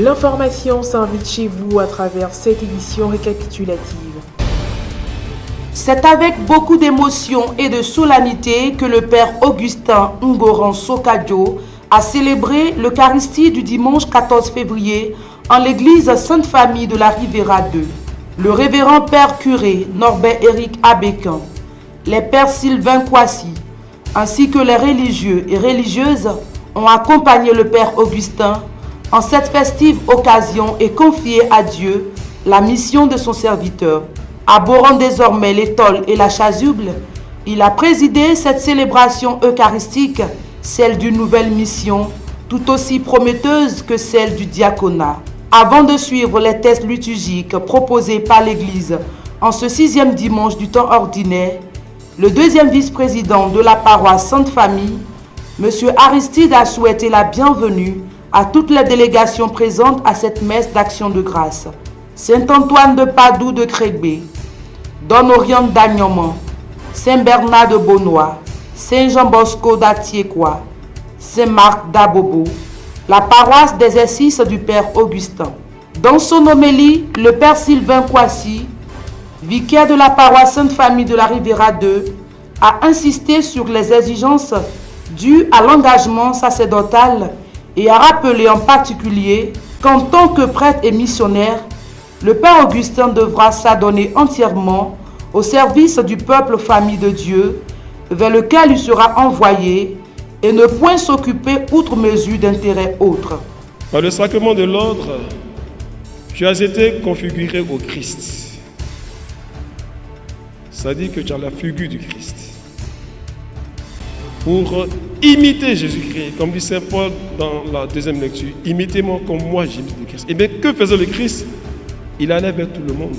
L'information s'invite chez vous à travers cette édition récapitulative. C'est avec beaucoup d'émotion et de solennité que le Père Augustin Ngoran Sokadjo a célébré l'Eucharistie du dimanche 14 février en l'église Sainte-Famille de la Riviera 2. Le révérend Père curé Norbert Éric Abécan, les Pères Sylvain Kouassi, ainsi que les religieux et religieuses ont accompagné le Père Augustin en cette festive occasion et confié à Dieu la mission de son serviteur. Abhorrant désormais l'étole et la chasuble, il a présidé cette célébration eucharistique, celle d'une nouvelle mission, tout aussi prometteuse que celle du diaconat. Avant de suivre les tests liturgiques proposés par l'Église en ce 6e dimanche du temps ordinaire, le deuxième vice-président de la paroisse Sainte-Famille, M. Aristide a souhaité la bienvenue à toutes les délégations présentes à cette messe d'action de grâce. Saint-Antoine de Padoue de Crégbé, Don Orient d'Agnoman, Saint-Bernard de Bonnois, Saint-Jean-Bosco d'Atiéquois, Saint-Marc d'Abobo, la paroisse d'exercice du Père Augustin. Dans son homélie, le Père Sylvain Kouassi, vicaire de la paroisse Sainte-Famille de la Riviera 2, a insisté sur les exigences dues à l'engagement sacerdotal et a rappelé en particulier qu'en tant que prêtre et missionnaire, le Père Augustin devra s'adonner entièrement au service du peuple famille de Dieu vers lequel il sera envoyé et ne point s'occuper outre mesure d'intérêts autres. Par le sacrement de l'ordre, tu as été configuré au Christ. Ça dit que tu as la figure du Christ. Pour imiter Jésus-Christ, comme dit Saint Paul dans la deuxième lecture, imitez-moi comme moi j'imite le Christ. Et bien que faisait le Christ? Il allait vers tout le monde.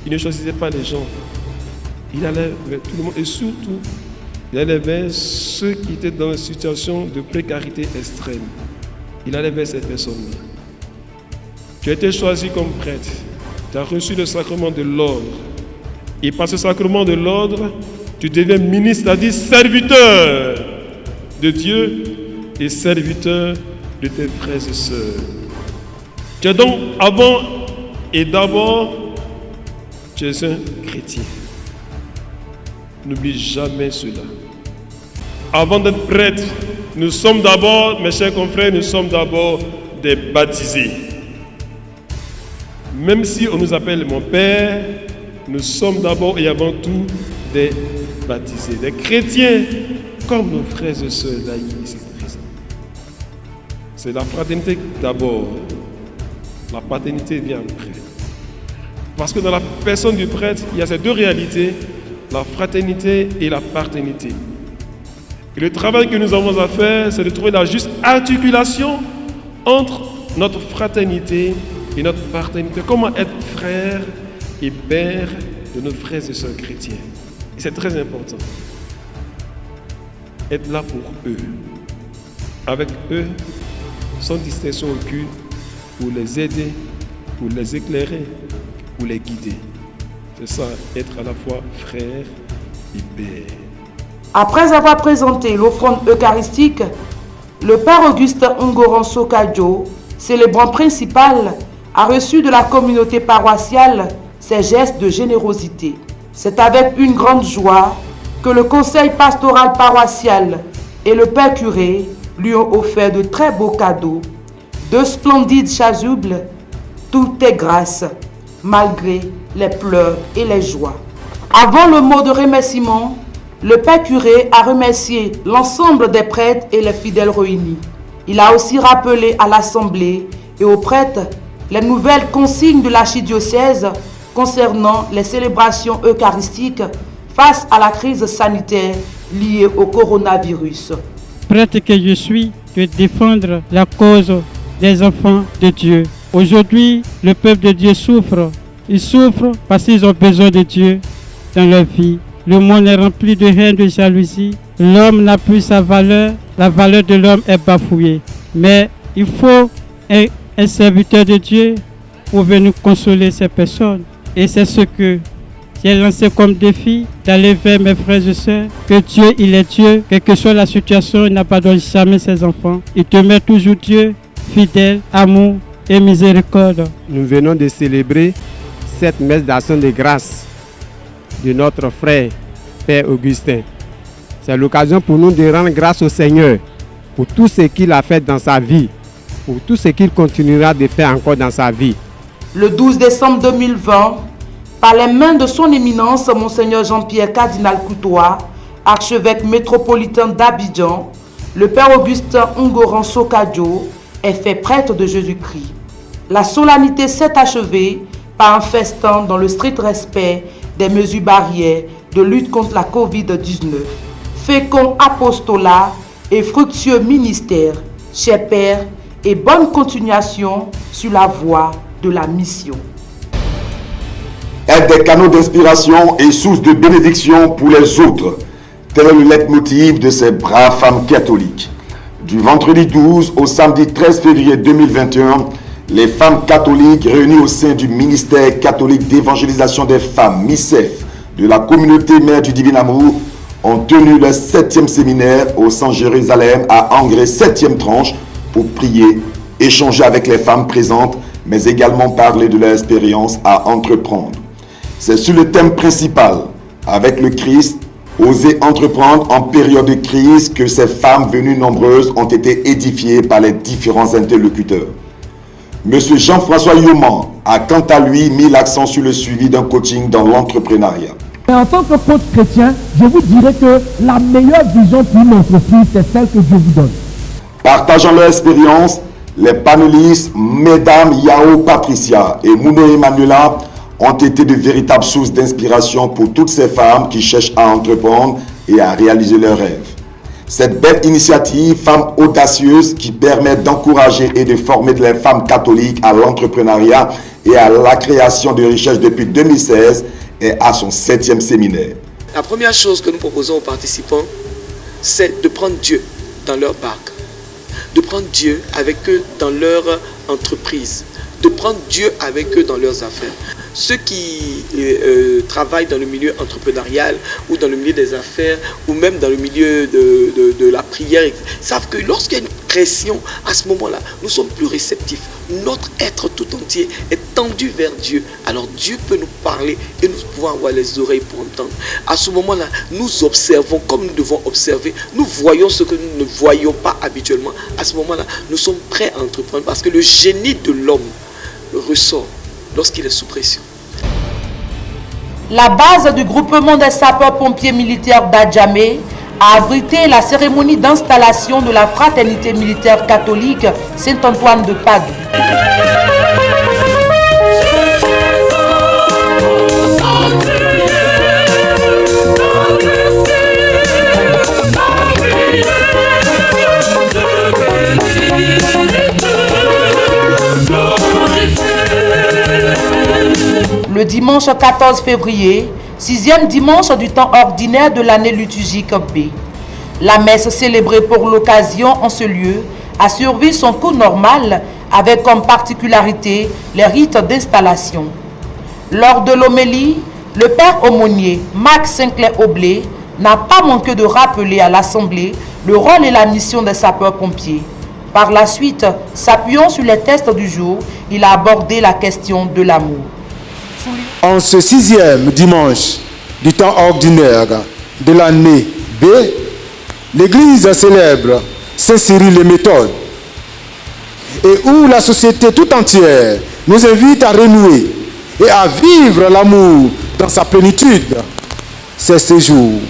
Il ne choisissait pas les gens. Il allait vers tout le monde et surtout, il allait vers ceux qui étaient dans une situation de précarité extrême. Il allait vers ces personnes-là. Tu as été choisi comme prêtre. Tu as reçu le sacrement de l'ordre. Et par ce sacrement de l'ordre, tu deviens ministre, c'est-à-dire serviteur de Dieu et serviteur de tes frères et sœurs. Tu es donc avant et d'abord, tu es un chrétien. N'oublie jamais cela. Avant d'être prêtre, nous sommes d'abord, mes chers confrères, nous sommes d'abord des baptisés. Même si on nous appelle mon père, nous sommes d'abord et avant tout des baptisés, des chrétiens comme nos frères et sœurs là ici présents. C'est la fraternité d'abord. La paternité vient après. Parce que dans la personne du prêtre, il y a ces deux réalités, la fraternité et la paternité. Et le travail que nous avons à faire, c'est de trouver la juste articulation entre notre fraternité et notre paternité. Comment être frère et père de nos frères et sœurs chrétiens. Et c'est très important. Être là pour eux. Avec eux, sans distinction aucune, pour les aider, pour les éclairer, pour les guider. C'est ça, être à la fois frère et père. Après avoir présenté l'offrande eucharistique, le Père Augustin Ngoran Sokadjo, célébrant principal, a reçu de la communauté paroissiale ses gestes de générosité. C'est avec une grande joie que le conseil pastoral paroissial et le Père curé lui ont offert de très beaux cadeaux, de splendides chasubles. Tout est grâce, malgré les pleurs et les joies. Avant le mot de remerciement, le Père curé a remercié l'ensemble des prêtres et les fidèles réunis. Il a aussi rappelé à l'Assemblée et aux prêtres les nouvelles consignes de l'archidiocèse concernant les célébrations eucharistiques face à la crise sanitaire liée au coronavirus. Prêtre que je suis de défendre la cause des enfants de Dieu. Aujourd'hui, le peuple de Dieu souffre. Ils souffrent parce qu'ils ont besoin de Dieu dans leur vie. Le monde est rempli de haine, de jalousie. L'homme n'a plus sa valeur. La valeur de l'homme est bafouée. Mais il faut un serviteur de Dieu pour venir consoler ces personnes. Et c'est ce que j'ai lancé comme défi, d'aller vers mes frères et sœurs, que Dieu, il est Dieu, quelle que soit la situation, il n'abandonne jamais ses enfants. Il te met toujours Dieu, fidèle, amour et miséricorde. Nous venons de célébrer cette messe d'action de grâce de notre frère, Père Augustin. C'est l'occasion pour nous de rendre grâce au Seigneur pour tout ce qu'il a fait dans sa vie, pour tout ce qu'il continuera de faire encore dans sa vie. Le 12 décembre 2020, par les mains de son éminence, Monseigneur Jean-Pierre Cardinal Coutois, archevêque métropolitain d'Abidjan, le Père Augustin Ngoran Sokadjo est fait prêtre de Jésus-Christ. La solennité s'est achevée par un festin dans le strict respect des mesures barrières de lutte contre la Covid-19. Fécond apostolat et fructueux ministère, chers pères, et bonne continuation sur la voie de la mission. Être des canaux d'inspiration et source de bénédiction pour les autres. Tel est le leitmotiv de ces braves femmes catholiques. Du vendredi 12 au samedi 13 février 2021, les femmes catholiques réunies au sein du ministère catholique d'évangélisation des femmes, MICEF, de la communauté Mère du Divin Amour, ont tenu le 7e séminaire au Centre Jérusalem à Angers, 7e tranche, pour prier, échanger avec les femmes présentes, mais également parler de leur expérience à entreprendre. C'est sur le thème principal, avec le Christ, oser entreprendre en période de crise, que ces femmes venues nombreuses ont été édifiées par les différents interlocuteurs. Monsieur Jean-François Yoman a quant à lui mis l'accent sur le suivi d'un coaching dans l'entrepreneuriat. En tant que coach chrétien, je vous dirais que la meilleure vision pour une entreprise, c'est celle que Dieu vous donne. Partageant leur expérience, les panélistes, Mesdames Yao Patricia et Mouno Emmanuela, ont été de véritables sources d'inspiration pour toutes ces femmes qui cherchent à entreprendre et à réaliser leurs rêves. Cette belle initiative, Femmes audacieuses, qui permet d'encourager et de former les femmes catholiques à l'entrepreneuriat et à la création de richesses depuis 2016, est à son 7e séminaire. La première chose que nous proposons aux participants, c'est de prendre Dieu dans leur barque, de prendre Dieu avec eux dans leur entreprise, de prendre Dieu avec eux dans leurs affaires. Ceux qui travaillent dans le milieu entrepreneurial ou dans le milieu des affaires ou même dans le milieu de la prière savent que lorsqu'il y a une pression, à ce moment-là, nous sommes plus réceptifs. Notre être tout entier est tendu vers Dieu. Alors Dieu peut nous parler et nous pouvons avoir les oreilles pour entendre. À ce moment-là, nous observons comme nous devons observer. Nous voyons ce que nous ne voyons pas habituellement. À ce moment-là, nous sommes prêts à entreprendre parce que le génie de l'homme ressort lorsqu'il est sous pression. La base du groupement des sapeurs-pompiers militaires d'Adjamé a abrité la cérémonie d'installation de la fraternité militaire catholique Saint-Antoine de Padoue. Le dimanche 14 février, 6e dimanche du temps ordinaire de l'année liturgique B. La messe célébrée pour l'occasion en ce lieu a suivi son cours normal avec comme particularité les rites d'installation. Lors de l'homélie, le père aumônier Marc Sinclair-Oblé n'a pas manqué de rappeler à l'Assemblée le rôle et la mission des sapeurs-pompiers. Par la suite, s'appuyant sur les textes du jour, il a abordé la question de l'amour. En ce 6e dimanche du temps ordinaire de l'année B, l'Église célèbre Saint Cyril les méthodes et où la société tout entière nous invite à renouer et à vivre l'amour dans sa plénitude. C'est ce jour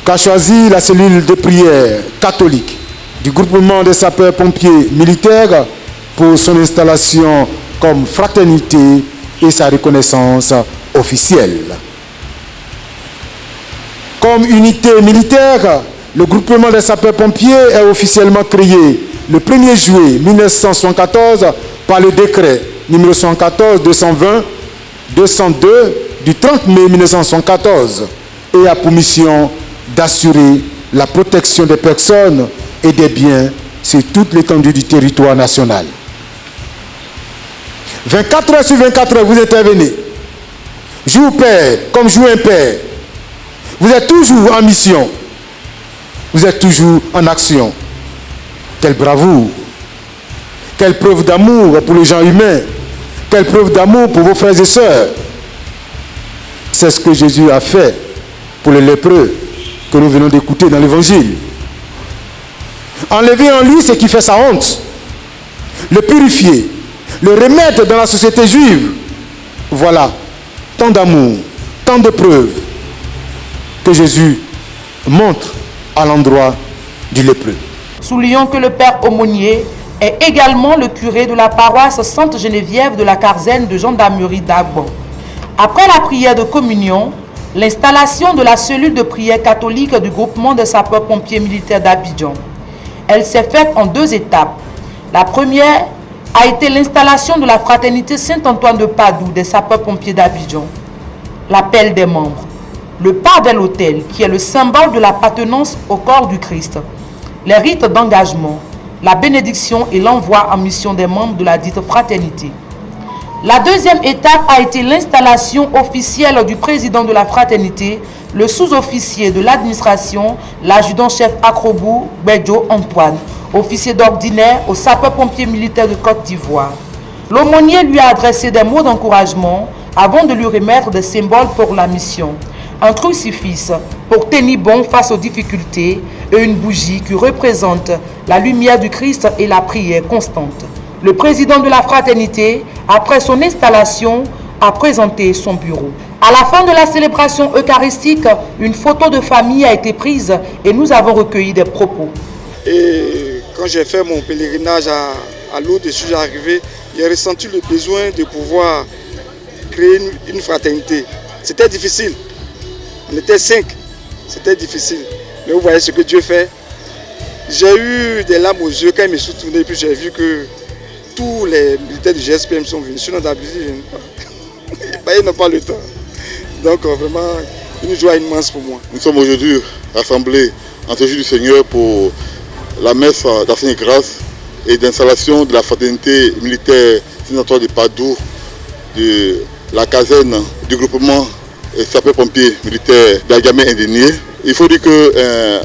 qu'a choisi la cellule de prière catholique du groupement des sapeurs-pompiers militaires pour son installation comme fraternité et sa reconnaissance officielle. Comme unité militaire, le groupement des sapeurs-pompiers est officiellement créé le 1er juillet 1974 par le décret numéro 114-220-202 du 30 mai 1974 et a pour mission d'assurer la protection des personnes et des biens sur toute l'étendue du territoire national. 24 heures sur 24 heures, vous intervenez. Jour pair comme jour impair. Vous êtes toujours en mission. Vous êtes toujours en action. Quelle bravoure, Quelle preuve d'amour pour les gens humains. Quelle preuve d'amour pour vos frères et sœurs. C'est ce que Jésus a fait pour les lépreux que nous venons d'écouter dans l'Évangile. Enlever en lui ce qui fait sa honte, le purifier, le remettre dans la société juive. Voilà, tant d'amour, tant de preuves que Jésus montre à l'endroit du lépreux. Soulignons que le père aumônier est également le curé de la paroisse Sainte-Geneviève de la Carzaine de gendarmerie d'Agbo. Après la prière de communion, l'installation de la cellule de prière catholique du groupement des sapeurs-pompiers militaires d'Abidjan. Elle s'est faite en 2 étapes. La première a été l'installation de la fraternité Saint-Antoine de Padoue des sapeurs-pompiers d'Abidjan. L'appel des membres. Le pas de l'autel, qui est le symbole de l'appartenance au corps du Christ. Les rites d'engagement, la bénédiction et l'envoi en mission des membres de la dite fraternité. La deuxième étape a été l'installation officielle du président de la fraternité, le sous-officier de l'administration, l'adjudant-chef Akrobou Bedjo Antoine, officier d'ordinaire au sapeur-pompier militaire de Côte d'Ivoire. L'aumônier lui a adressé des mots d'encouragement avant de lui remettre des symboles pour la mission. Un crucifix pour tenir bon face aux difficultés et une bougie qui représente la lumière du Christ et la prière constante. Le président de la fraternité, après son installation, a présenté son bureau. À la fin de la célébration eucharistique, une photo de famille a été prise et nous avons recueilli des propos. Et quand j'ai fait mon pèlerinage à Lourdes, je suis arrivé, j'ai ressenti le besoin de pouvoir créer une fraternité. C'était difficile. On était 5. C'était difficile. Mais vous voyez ce que Dieu fait. J'ai eu des larmes aux yeux quand il me suis tourné et puis j'ai vu que tous les militaires du GSPM sont venus. Sinon, d'habitude, ils n'ont pas le temps. Donc, vraiment, une joie immense pour moi. Nous sommes aujourd'hui rassemblés en ce jour du Seigneur pour la messe d'action de grâce et d'installation de la fraternité militaire Saint-Antoine de Padoue, de la caserne du groupement sapeurs-pompiers militaires d'Agamé Indénié. Il faut dire que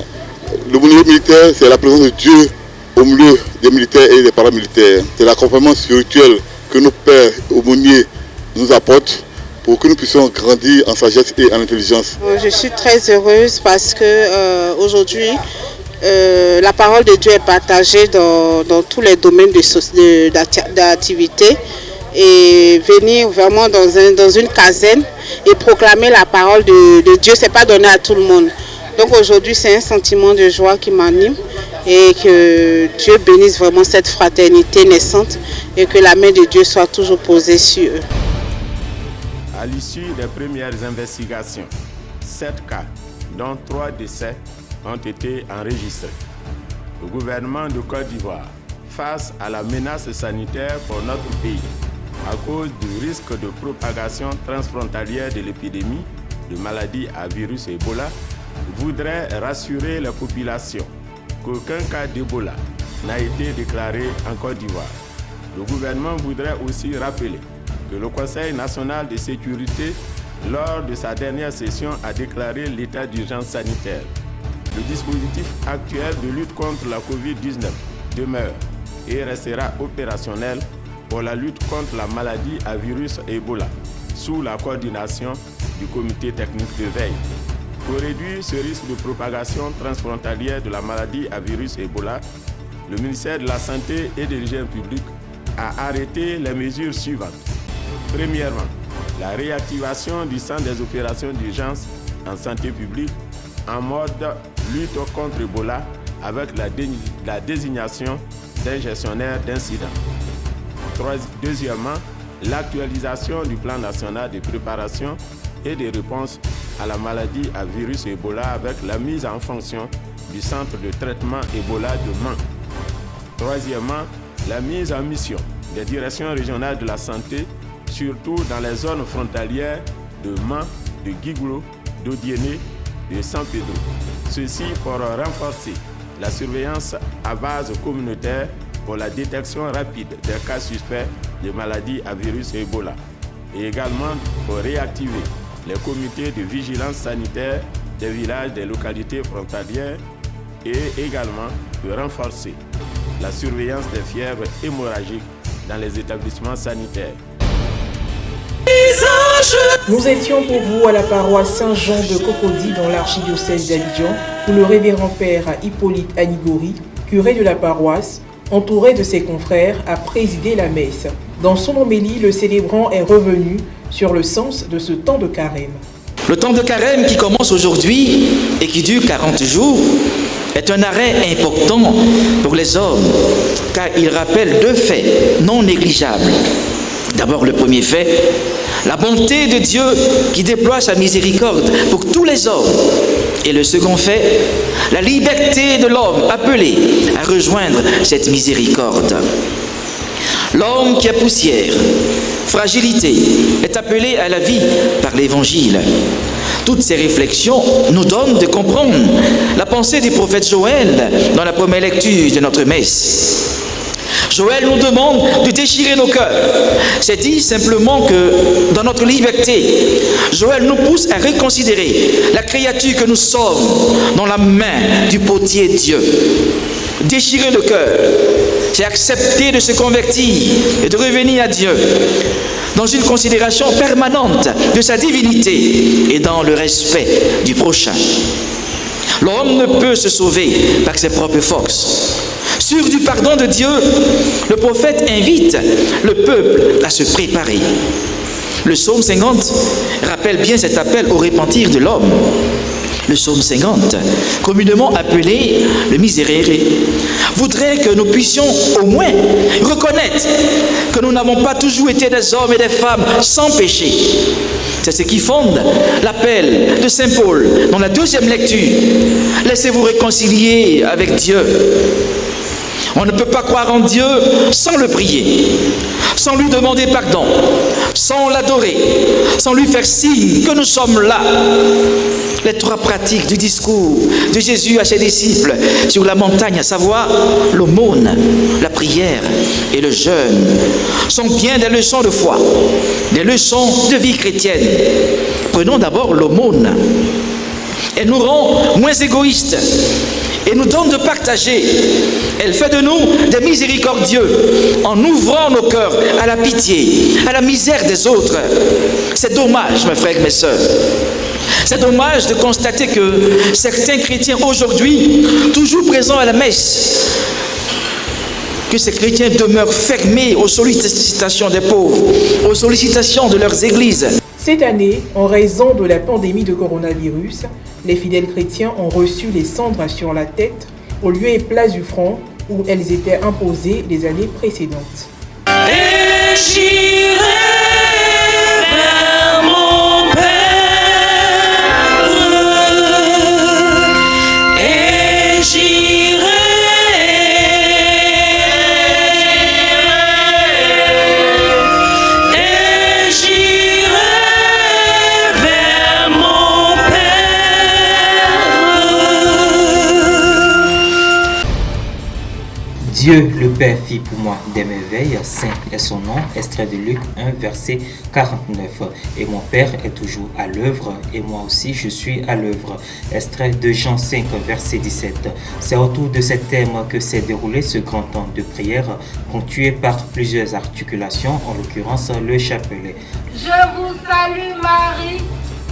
le monument militaire, c'est la présence de Dieu au milieu des militaires et des paramilitaires. C'est l'accompagnement spirituel que nos pères aumôniers nous apportent pour que nous puissions grandir en sagesse et en intelligence. Je suis très heureuse parce que aujourd'hui, la parole de Dieu est partagée dans tous les domaines d'activité. Et venir vraiment dans une caserne et proclamer la parole de Dieu, ce n'est pas donné à tout le monde. Donc aujourd'hui, c'est un sentiment de joie qui m'anime et que Dieu bénisse vraiment cette fraternité naissante et que la main de Dieu soit toujours posée sur eux. À l'issue des premières investigations, 7 cas, dont 3 décès, ont été enregistrés. Le gouvernement de Côte d'Ivoire, face à la menace sanitaire pour notre pays, à cause du risque de propagation transfrontalière de l'épidémie de maladies à virus Ebola, voudrait rassurer la population qu'aucun cas d'Ebola n'a été déclaré en Côte d'Ivoire. Le gouvernement voudrait aussi rappeler que le Conseil national de sécurité, lors de sa dernière session, a déclaré l'état d'urgence sanitaire. Le dispositif actuel de lutte contre la Covid-19 demeure et restera opérationnel pour la lutte contre la maladie à virus Ebola, sous la coordination du comité technique de veille. Pour réduire ce risque de propagation transfrontalière de la maladie à virus Ebola, le ministère de la Santé et de l'Hygiène publique a arrêté les mesures suivantes. Premièrement, la réactivation du centre des opérations d'urgence en santé publique en mode lutte contre Ebola avec la désignation d'un gestionnaire d'incident. Deuxièmement, l'actualisation du plan national de préparation et de réponse à la maladie à virus Ebola avec la mise en fonction du centre de traitement Ebola de Mans. Troisièmement, la mise en mission des directions régionales de la santé, surtout dans les zones frontalières de Mans, de Guiglo, d'Odiéné, de San Pedro. Ceci pour renforcer la surveillance à base communautaire pour la détection rapide des cas suspects de maladies à virus Ebola et également pour réactiver les comités de vigilance sanitaire des villages des localités frontalières et également de renforcer la surveillance des fièvres hémorragiques dans les établissements sanitaires. Nous étions pour vous à la paroisse Saint-Jean de Cocody dans l'archidiocèse d'Abidjan, où le révérend père Hippolyte Anigori, curé de la paroisse, entouré de ses confrères, a présidé la messe. Dans son homélie, le célébrant est revenu sur le sens de ce temps de carême. Le temps de carême qui commence aujourd'hui et qui dure 40 jours est un arrêt important pour les hommes, car il rappelle deux faits non négligeables. D'abord, le premier fait, la bonté de Dieu qui déploie sa miséricorde pour tous les hommes. Et le second fait, la liberté de l'homme appelé à rejoindre cette miséricorde. L'homme qui est poussière, fragilité, est appelé à la vie par l'Évangile. Toutes ces réflexions nous donnent de comprendre la pensée du prophète Joël dans la première lecture de notre messe. Joël nous demande de déchirer nos cœurs. C'est dit simplement que dans notre liberté, Joël nous pousse à reconsidérer la créature que nous sommes dans la main du potier Dieu. Déchirer le cœur, c'est accepter de se convertir et de revenir à Dieu dans une considération permanente de sa divinité et dans le respect du prochain. L'homme ne peut se sauver par ses propres forces. Sûr du pardon de Dieu, le prophète invite le peuple à se préparer. Le psaume 50 rappelle bien cet appel au repentir de l'homme. Le psaume 50, communément appelé le Miserere, voudrait que nous puissions au moins reconnaître que nous n'avons pas toujours été des hommes et des femmes sans péché. C'est ce qui fonde l'appel de Saint Paul dans la deuxième lecture. Laissez-vous réconcilier avec Dieu. On ne peut pas croire en Dieu sans le prier, sans lui demander pardon, sans l'adorer, sans lui faire signe que nous sommes là. Les trois pratiques du discours de Jésus à ses disciples sur la montagne, à savoir l'aumône, la prière et le jeûne, sont bien des leçons de foi, des leçons de vie chrétienne. Prenons d'abord l'aumône. Elle nous rend moins égoïstes et nous donne de partager. Elle fait de nous des miséricordieux en ouvrant nos cœurs à la pitié, à la misère des autres. C'est dommage, mes frères et mes sœurs. C'est dommage de constater que certains chrétiens aujourd'hui, toujours présents à la messe, que ces chrétiens demeurent fermés aux sollicitations des pauvres, aux sollicitations de leurs églises. Cette année, en raison de la pandémie de coronavirus, les fidèles chrétiens ont reçu les cendres sur la tête au lieu et place du front où elles étaient imposées les années précédentes. Et j'irai vers mon Père, et j'irai vers mon Père. Dieu le Père fit pour moi des merveilles, saint est son nom, extrait de Luc 1, verset 49. Et mon Père est toujours à l'œuvre, et moi aussi je suis à l'œuvre. Extrait de Jean 5, verset 17. C'est autour de ce thème que s'est déroulé ce grand temps de prière, ponctué par plusieurs articulations, en l'occurrence le chapelet. Je vous salue Marie,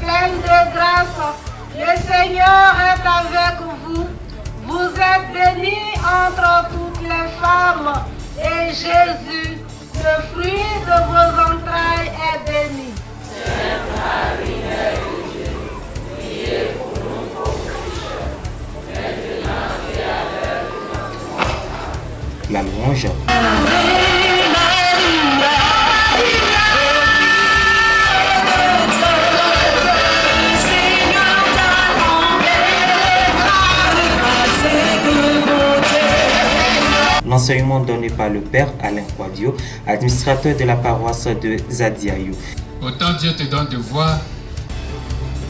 pleine de grâce, le Seigneur est avec vous. Vous êtes bénie entre toutes les femmes, et Jésus, le fruit de vos entrailles, est béni. Sainte Marie, Mère de Dieu, priez pour nous pauvres pécheurs, maintenant et à l'heure de notre mort. La louange. L'enseignement donné par le Père Alain Quadio, administrateur de la paroisse de Zadiaïou. Autant Dieu te donne de voir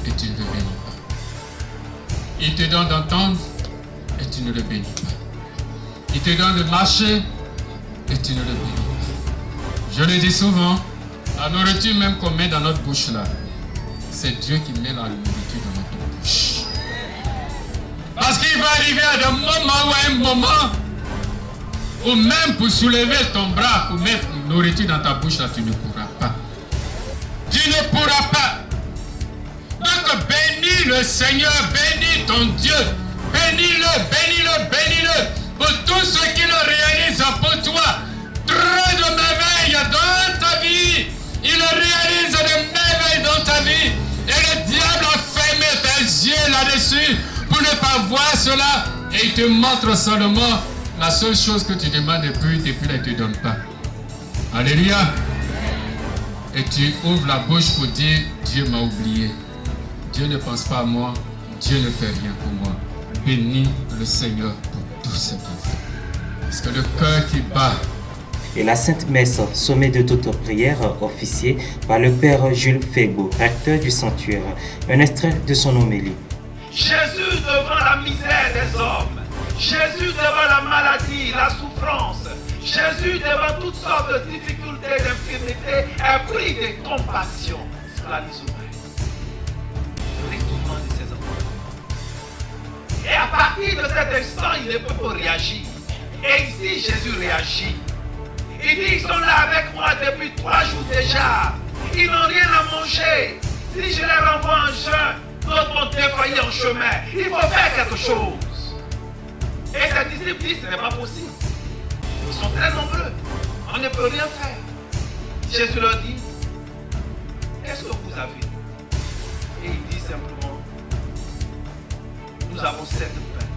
et tu ne le bénis pas. Il te donne d'entendre et tu ne le bénis pas. Il te donne de marcher et tu ne le bénis pas. Je le dis souvent, la nourriture même qu'on met dans notre bouche là, c'est Dieu qui met la nourriture dans notre bouche. Parce qu'il va arriver à un moment ou même pour soulever ton bras, pour mettre une nourriture dans ta bouche, là, tu ne pourras pas. Tu ne pourras pas. Donc bénis le Seigneur, bénis ton Dieu, bénis-le, bénis-le, bénis-le pour tout ce qu'il réalise pour toi. Trop de merveilles dans ta vie. Il réalise des merveilles dans ta vie. Et le diable a fermé tes yeux là-dessus pour ne pas voir cela. Et il te montre seulement la seule chose que tu demandes et puis là, il ne te donne pas. Alléluia. Et tu ouvres la bouche pour dire, Dieu m'a oublié. Dieu ne pense pas à moi. Dieu ne fait rien pour moi. Bénis le Seigneur pour tout ce qu'il fait. Parce que le cœur qui bat. Et la Sainte Messe, sommet de toute prière, officiée par le Père Jules Fego, recteur du sanctuaire. Un extrait de son homélie. Jésus devant la misère des hommes, Jésus devant la maladie, la souffrance, Jésus devant toutes sortes de difficultés, d'infirmités, a pris des compassions sur la mise au monde. Retournement de ses enfants. Et à partir de cet instant, il ne peut pas réagir. Et ici, Jésus réagit. Il dit, ils sont là avec moi depuis 3 jours déjà. Ils n'ont rien à manger. Si je les renvoie en jeûne, d'autres vont défaillir en chemin. Il faut faire quelque chose. Et ses disciples disent, ce n'est pas possible. Ils sont très nombreux. On ne peut rien faire. Jésus leur dit, qu'est-ce que vous avez? Et il dit simplement, nous avons 7 pains.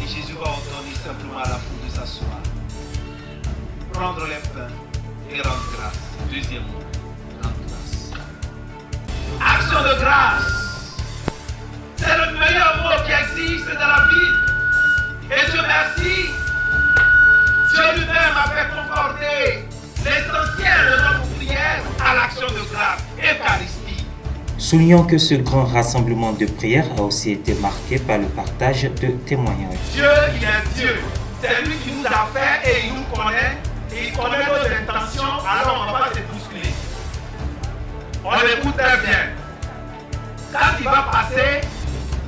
Et Jésus va ordonner simplement à la foule de s'asseoir, prendre les pains et rendre grâce. Deuxième mot, rendre grâce. Action de grâce. C'est le meilleur mot qui existe dans la Bible. Et Dieu merci. Dieu lui-même a fait concorder l'essentiel de notre prière à l'action de grâce, Eucharistie. Soulignons que ce grand rassemblement de prière a aussi été marqué par le partage de témoignages. Dieu, il est Dieu. C'est lui qui nous a fait et il nous connaît. Et il connaît nos intentions, alors on ne va pas se bousculer. On l'écoute très bien. Quand il va passer,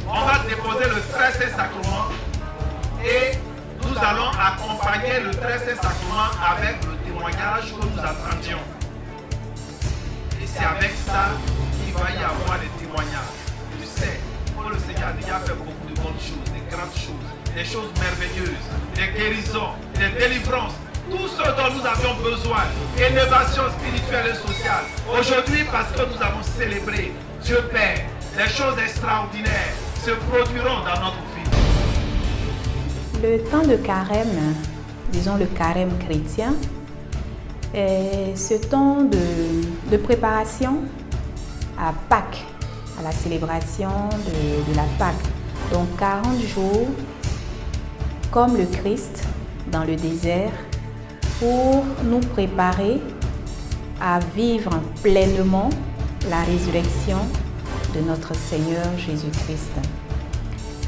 on va déposer le très saint sacrement et nous allons accompagner le très saint sacrement avec le témoignage que nous attendions. Et c'est avec ça qu'il va y avoir des témoignages. Tu sais, le Seigneur a déjà fait beaucoup de bonnes choses, des grandes choses, des choses merveilleuses, des guérisons, des délivrances. Tout ce dont nous avions besoin, élévation spirituelle et sociale. Aujourd'hui, parce que nous avons célébré Dieu Père, des choses extraordinaires se produiront dans notre vie. Le temps de carême, disons le carême chrétien, est ce temps de préparation à Pâques, à la célébration de la Pâques. Donc 40 jours, comme le Christ dans le désert, pour nous préparer à vivre pleinement la résurrection de notre Seigneur Jésus-Christ.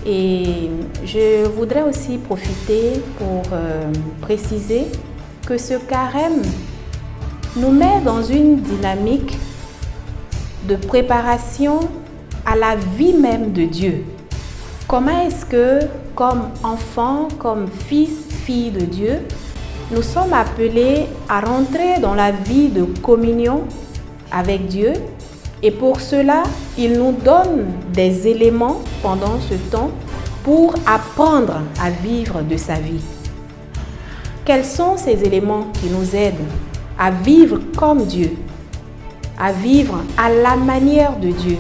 Et je voudrais aussi profiter pour préciser que ce carême nous met dans une dynamique de préparation à la vie même de Dieu. Comment est-ce que, comme enfants, comme fils, filles de Dieu, nous sommes appelés à rentrer dans la vie de communion avec Dieu et pour cela, il nous donne des éléments pendant ce temps pour apprendre à vivre de sa vie. Quels sont ces éléments qui nous aident à vivre comme Dieu, à vivre à la manière de Dieu,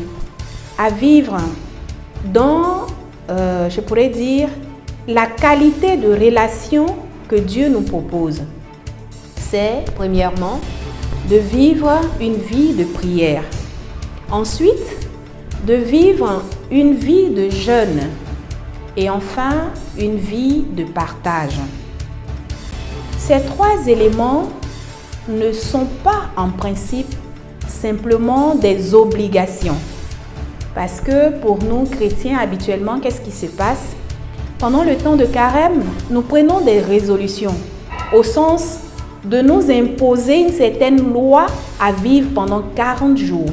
à vivre dans, je pourrais dire, la qualité de relation que Dieu nous propose? C'est, premièrement, de vivre une vie de prière. Ensuite, de vivre une vie de jeûne. Et enfin, une vie de partage. Ces 3 éléments ne sont pas en principe simplement des obligations. Parce que pour nous, chrétiens, habituellement, qu'est-ce qui se passe? Pendant le temps de carême, nous prenons des résolutions au sens de nous imposer une certaine loi à vivre pendant 40 jours.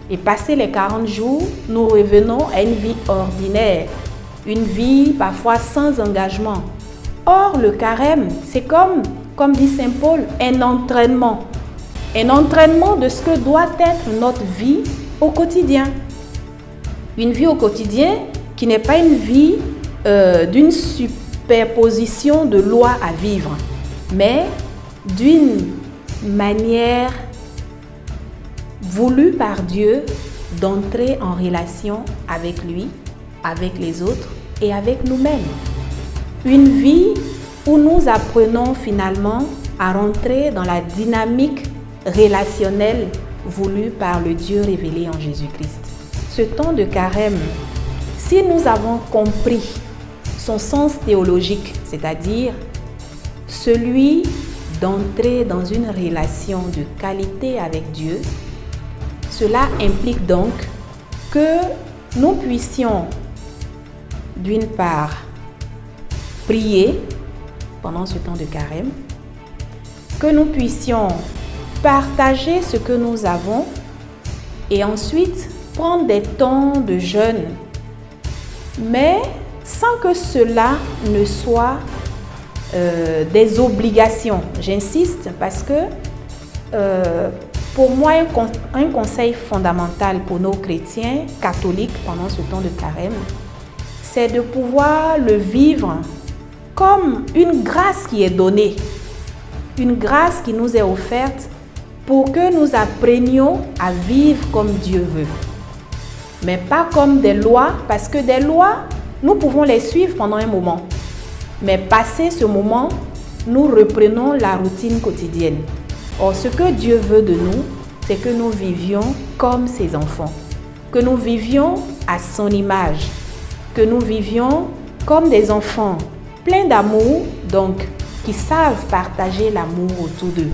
Et passé les 40 jours, nous revenons à une vie ordinaire, une vie parfois sans engagement, Or, le carême, c'est comme dit Saint Paul, un entraînement. Un entraînement de ce que doit être notre vie au quotidien. Une vie au quotidien qui n'est pas une vie d'une superposition de lois à vivre, mais d'une manière voulue par Dieu d'entrer en relation avec lui, avec les autres et avec nous-mêmes. Une vie où nous apprenons finalement à rentrer dans la dynamique relationnelle voulue par le Dieu révélé en Jésus-Christ. Ce temps de carême, si nous avons compris son sens théologique, c'est-à-dire celui d'entrer dans une relation de qualité avec Dieu, cela implique donc que nous puissions, d'une part, prier pendant ce temps de carême, que nous puissions partager ce que nous avons et ensuite prendre des temps de jeûne, mais sans que cela ne soit des obligations. J'insiste parce que pour moi, un conseil fondamental pour nos chrétiens catholiques pendant ce temps de carême, c'est de pouvoir le vivre comme une grâce qui est donnée, une grâce qui nous est offerte pour que nous apprenions à vivre comme Dieu veut. Mais pas comme des lois, parce que des lois, nous pouvons les suivre pendant un moment. Mais passé ce moment, nous reprenons la routine quotidienne. Or, ce que Dieu veut de nous, c'est que nous vivions comme ses enfants, que nous vivions à son image, que nous vivions comme des enfants pleins d'amour, donc qui savent partager l'amour autour d'eux.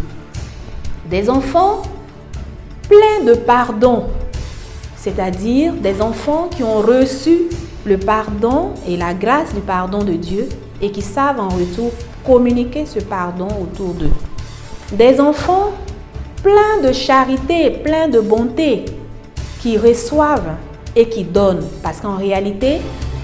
Des enfants pleins de pardon, c'est-à-dire des enfants qui ont reçu le pardon et la grâce du pardon de Dieu et qui savent en retour communiquer ce pardon autour d'eux. Des enfants pleins de charité, pleins de bonté, qui reçoivent et qui donnent. Parce qu'en réalité,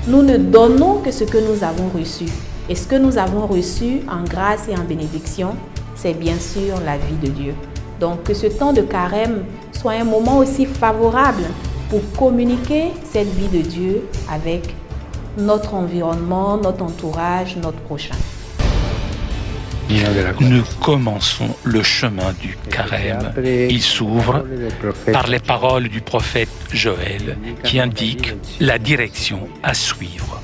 nous ne donnons que ce que nous avons reçu. Et ce que nous avons reçu en grâce et en bénédiction, c'est bien sûr la vie de Dieu. Donc que ce temps de carême soit un moment aussi favorable pour communiquer cette vie de Dieu avec notre environnement, notre entourage, notre prochain. Nous commençons le chemin du carême. Il s'ouvre par les paroles du prophète Joël qui indiquent la direction à suivre.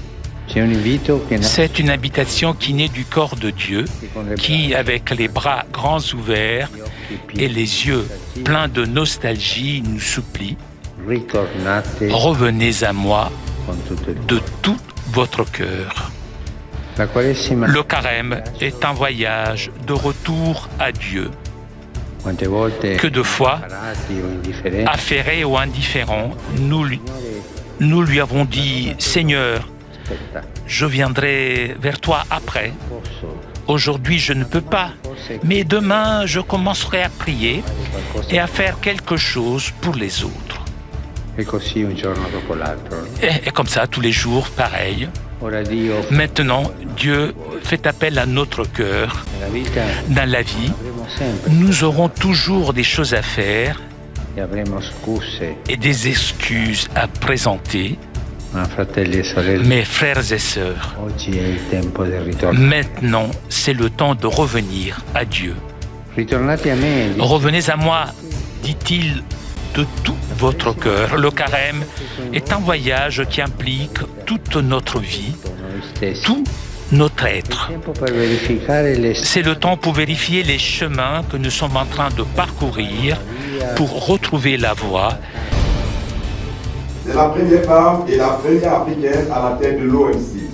C'est une invitation qui naît du corps de Dieu, qui, avec les bras grands ouverts et les yeux pleins de nostalgie, nous supplie « Revenez à moi de tout votre cœur ». Le carême est un voyage de retour à Dieu. Que de fois, affairés ou indifférents, nous lui avons dit « Seigneur, je viendrai vers toi après. Aujourd'hui, je ne peux pas, mais demain, je commencerai à prier et à faire quelque chose pour les autres. » Et comme ça, tous les jours, pareil. Maintenant, Dieu fait appel à notre cœur. Dans la vie, nous aurons toujours des choses à faire et des excuses à présenter. Mes frères et sœurs, maintenant, c'est le temps de revenir à Dieu. Revenez à moi, dit-il, de tout votre cœur. Le carême est un voyage qui implique toute notre vie, tout notre être. C'est le temps pour vérifier les chemins que nous sommes en train de parcourir pour retrouver la voie. C'est la première femme et la première africaine à la tête de l'OMC.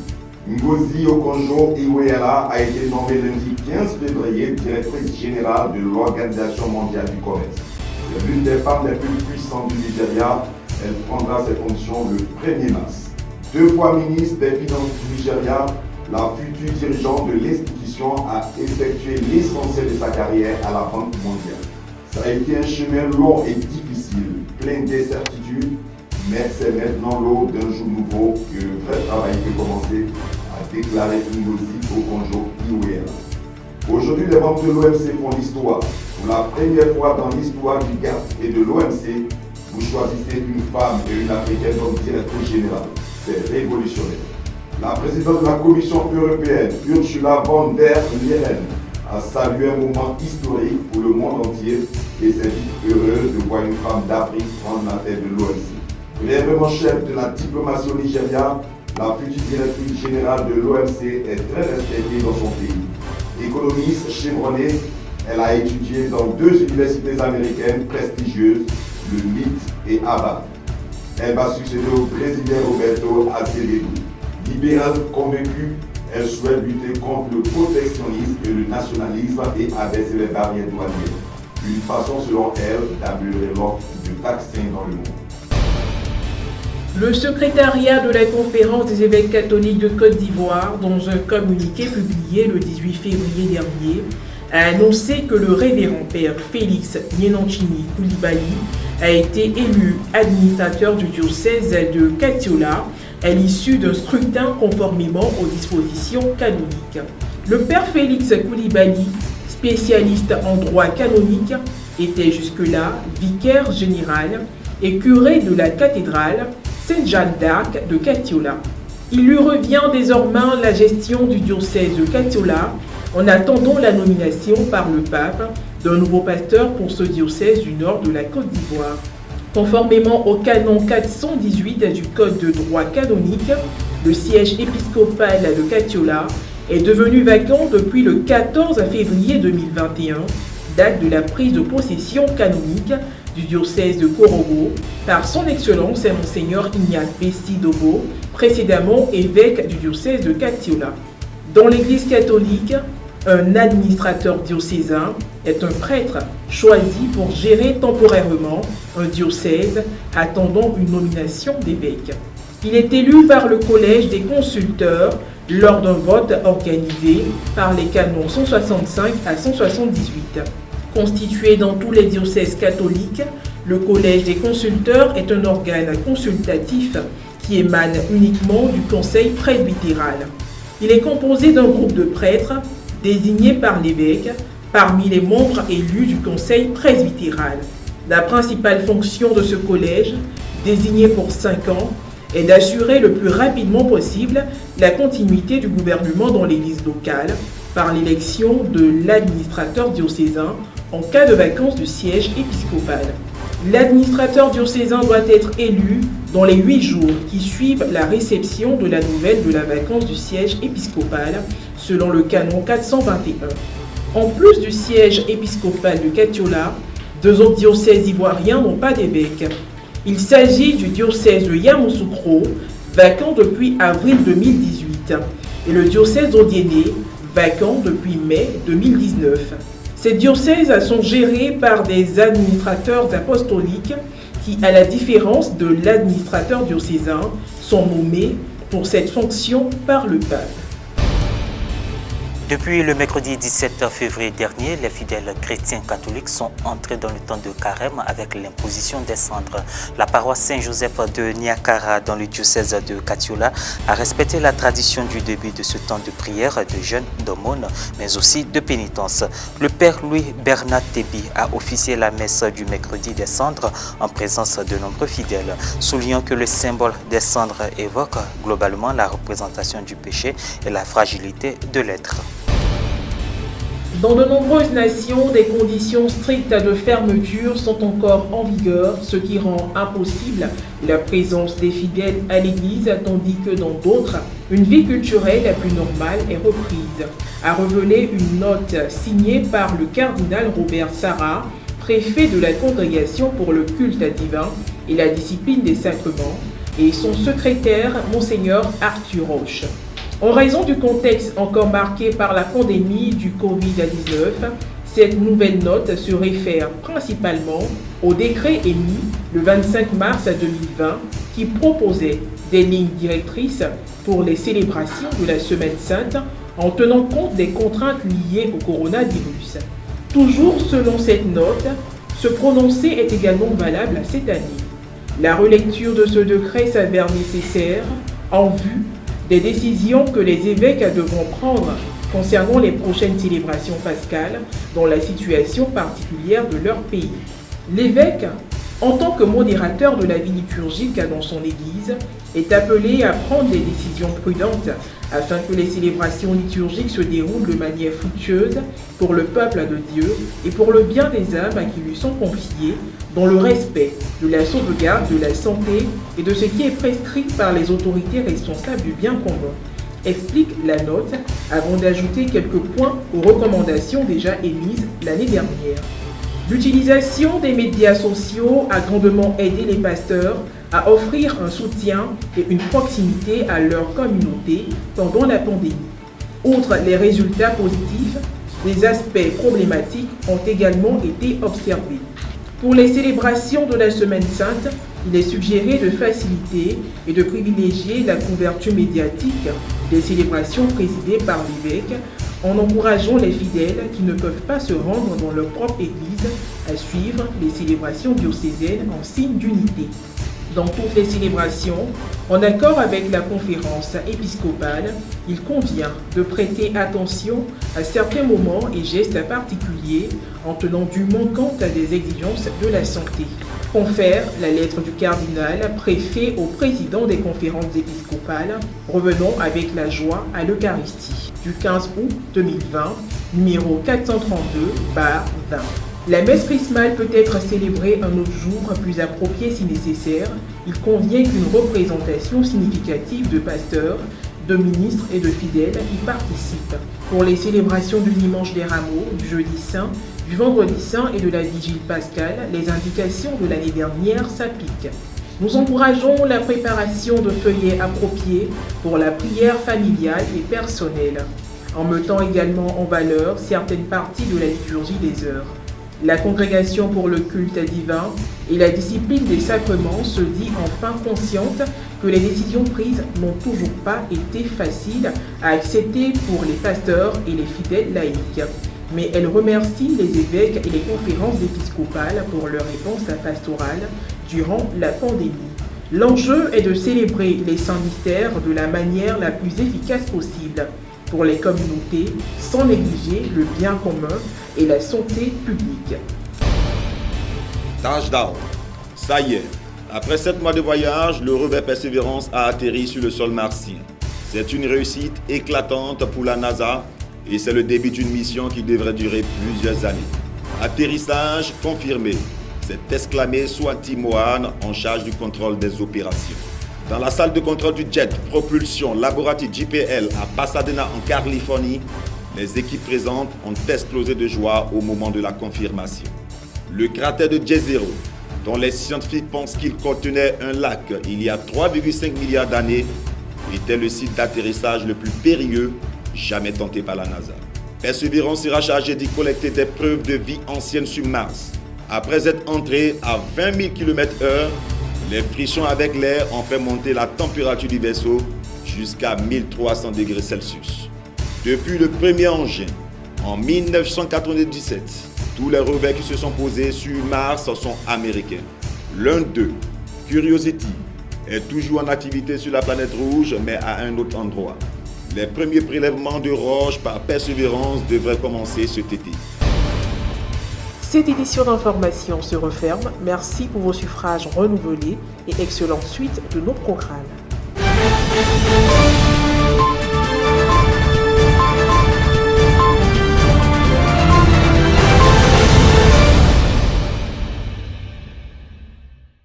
Ngozi Okonjo-Iweala a été nommée lundi 15 février directrice générale de l'Organisation mondiale du commerce. C'est l'une des femmes les plus puissantes du Nigeria. Elle prendra ses fonctions le 1er mars. 2 fois ministre des Finances du Nigeria, la future dirigeante de l'institution a effectué l'essentiel de sa carrière à la Banque mondiale. Ça a été un chemin long et difficile, plein d'incertitudes, mais c'est maintenant l'aube d'un jour nouveau que le vrai travail peut commencer à déclaré Ngozi Okonjo-Iweala. Aujourd'hui, les membres de l'OMC font l'histoire. Pour la première fois dans l'histoire du GATT et de l'OMC, vous choisissez une femme et une africaine comme directrice générale. C'est révolutionnaire. La présidente de la Commission européenne, Ursula von der Leyen, a salué un moment historique pour le monde entier et s'est dit heureuse de voir une femme d'Afrique prendre la tête de l'OMC. Brièvement chef de la diplomatie au Nigeria, la future directrice générale de l'OMC est très respectée dans son pays. Économiste chevronnée, elle a étudié dans 2 universités américaines prestigieuses, le MIT et Harvard. Elle va succéder au président Roberto Acevedo. Libérale convaincue, elle souhaite lutter contre le protectionnisme et le nationalisme et abaisser les barrières douanières. Une façon, selon elle, d'améliorer l'offre de vaccins dans le monde. Le secrétariat de la Conférence des évêques catholiques de Côte d'Ivoire, dans un communiqué publié le 18 février dernier, a annoncé que le révérend père Félix Nyenanchini Koulibaly a été élu administrateur du diocèse de Katiola à l'issue d'un scrutin conformément aux dispositions canoniques. Le père Félix Koulibaly, spécialiste en droit canonique, était jusque-là vicaire général et curé de la cathédrale Sainte-Jeanne d'Arc de Katiola. Il lui revient désormais la gestion du diocèse de Katiola en attendant la nomination par le pape d'un nouveau pasteur pour ce diocèse du nord de la Côte d'Ivoire. Conformément au canon 418 du Code de droit canonique, le siège épiscopal de Katiola est devenu vacant depuis le 14 février 2021, date de la prise de possession canonique du diocèse de Korogo par son Excellence Monseigneur Ignace Bessi Dogo, précédemment évêque du diocèse de Katiola. Dans l'Église catholique, un administrateur diocésain est un prêtre choisi pour gérer temporairement un diocèse attendant une nomination d'évêque. Il est élu par le collège des consulteurs lors d'un vote organisé par les canons 165 à 178. Constitué dans tous les diocèses catholiques, le collège des consulteurs est un organe consultatif qui émane uniquement du conseil presbytéral. Il est composé d'un groupe de prêtres désignés par l'évêque parmi les membres élus du conseil presbytéral. La principale fonction de ce collège, désigné pour 5 ans, est d'assurer le plus rapidement possible la continuité du gouvernement dans l'église locale par l'élection de l'administrateur diocésain en cas de vacance du siège épiscopal. L'administrateur diocésain doit être élu dans les 8 jours qui suivent la réception de la nouvelle de la vacance du siège épiscopal, selon le canon 421. En plus du siège épiscopal de Katiola, 2 autres diocèses ivoiriens n'ont pas d'évêque. Il s'agit du diocèse de Yamoussoukro, vacant depuis avril 2018, et le diocèse d'Odiéné, vacant depuis mai 2019. Ces diocèses sont gérés par des administrateurs apostoliques qui, à la différence de l'administrateur diocésain, sont nommés pour cette fonction par le pape. Depuis le mercredi 17 février dernier, les fidèles chrétiens catholiques sont entrés dans le temps de carême avec l'imposition des cendres. La paroisse Saint-Joseph de Niakara dans le diocèse de Katiola a respecté la tradition du début de ce temps de prière, de jeûne, d'aumône, mais aussi de pénitence. Le père Louis Bernard Tebi a officié la messe du mercredi des cendres en présence de nombreux fidèles, soulignant que le symbole des cendres évoque globalement la représentation du péché et la fragilité de l'être. Dans de nombreuses nations, des conditions strictes de fermeture sont encore en vigueur, ce qui rend impossible la présence des fidèles à l'église, tandis que dans d'autres, une vie culturelle la plus normale est reprise, a révélé une note signée par le cardinal Robert Sarah, préfet de la Congrégation pour le culte divin et la discipline des sacrements, et son secrétaire, Monseigneur Arthur Roche. En raison du contexte encore marqué par la pandémie du Covid-19, cette nouvelle note se réfère principalement au décret émis le 25 mars 2020 qui proposait des lignes directrices pour les célébrations de la Semaine Sainte en tenant compte des contraintes liées au coronavirus. Toujours selon cette note, ce prononcé est également valable cette année. La relecture de ce décret s'avère nécessaire en vue Des décisions que les évêques devront prendre concernant les prochaines célébrations pascales dans la situation particulière de leur pays. L'évêque, en tant que modérateur de la vie liturgique dans son Église, est appelé à prendre des décisions prudentes afin que les célébrations liturgiques se déroulent de manière fructueuse pour le peuple de Dieu et pour le bien des âmes qui lui sont confiées, dans le respect de la sauvegarde de la santé et de ce qui est prescrit par les autorités responsables du bien commun, explique la note avant d'ajouter quelques points aux recommandations déjà émises l'année dernière. L'utilisation des médias sociaux a grandement aidé les pasteurs à offrir un soutien et une proximité à leur communauté pendant la pandémie. Outre les résultats positifs, des aspects problématiques ont également été observés. Pour les célébrations de la Semaine Sainte, il est suggéré de faciliter et de privilégier la couverture médiatique des célébrations présidées par l'évêque en encourageant les fidèles qui ne peuvent pas se rendre dans leur propre église à suivre les célébrations diocésaines en signe d'unité. Dans toutes les célébrations, en accord avec la conférence épiscopale, il convient de prêter attention à certains moments et gestes particuliers en tenant dûment compte des exigences de la santé. Confère la lettre du cardinal préfet au président des conférences épiscopales, revenons avec la joie à l'Eucharistie, du 15 août 2020, numéro 432/20. La messe chrismale peut être célébrée un autre jour plus approprié si nécessaire. Il convient qu'une représentation significative de pasteurs, de ministres et de fidèles y participe. Pour les célébrations du dimanche des Rameaux, du jeudi saint, du vendredi saint et de la vigile pascale, les indications de l'année dernière s'appliquent. Nous encourageons la préparation de feuillets appropriés pour la prière familiale et personnelle, en mettant également en valeur certaines parties de la liturgie des heures. La congrégation pour le culte divin et la discipline des sacrements se dit enfin consciente que les décisions prises n'ont toujours pas été faciles à accepter pour les pasteurs et les fidèles laïcs. Mais elle remercie les évêques et les conférences épiscopales pour leur réponse pastorale durant la pandémie. L'enjeu est de célébrer les saints mystères de la manière la plus efficace possible pour les communautés, sans négliger le bien commun et la santé publique. Touchdown. Ça y est, après 7 mois de voyage, le rover Persévérance a atterri sur le sol martien. C'est une réussite éclatante pour la NASA et c'est le début d'une mission qui devrait durer plusieurs années. Atterrissage confirmé. C'est exclamé Swati Mohan en charge du contrôle des opérations. Dans la salle de contrôle du jet propulsion Laboratory JPL à Pasadena en Californie, les équipes présentes ont explosé de joie au moment de la confirmation. Le cratère de Jezero, dont les scientifiques pensent qu'il contenait un lac il y a 3,5 milliards d'années, était le site d'atterrissage le plus périlleux jamais tenté par la NASA. Persévérance sera chargé d'y collecter des preuves de vie ancienne sur Mars. Après être entré à 20 000 km/h, les frictions avec l'air ont fait monter la température du vaisseau jusqu'à 1300 degrés Celsius. Depuis le premier engin, en 1997, tous les rovers qui se sont posés sur Mars sont américains. L'un d'eux, Curiosity, est toujours en activité sur la planète rouge, mais à un autre endroit. Les premiers prélèvements de roches par Persévérance devraient commencer cet été. Cette édition d'information se referme. Merci pour vos suffrages renouvelés et excellente suite de nos programmes.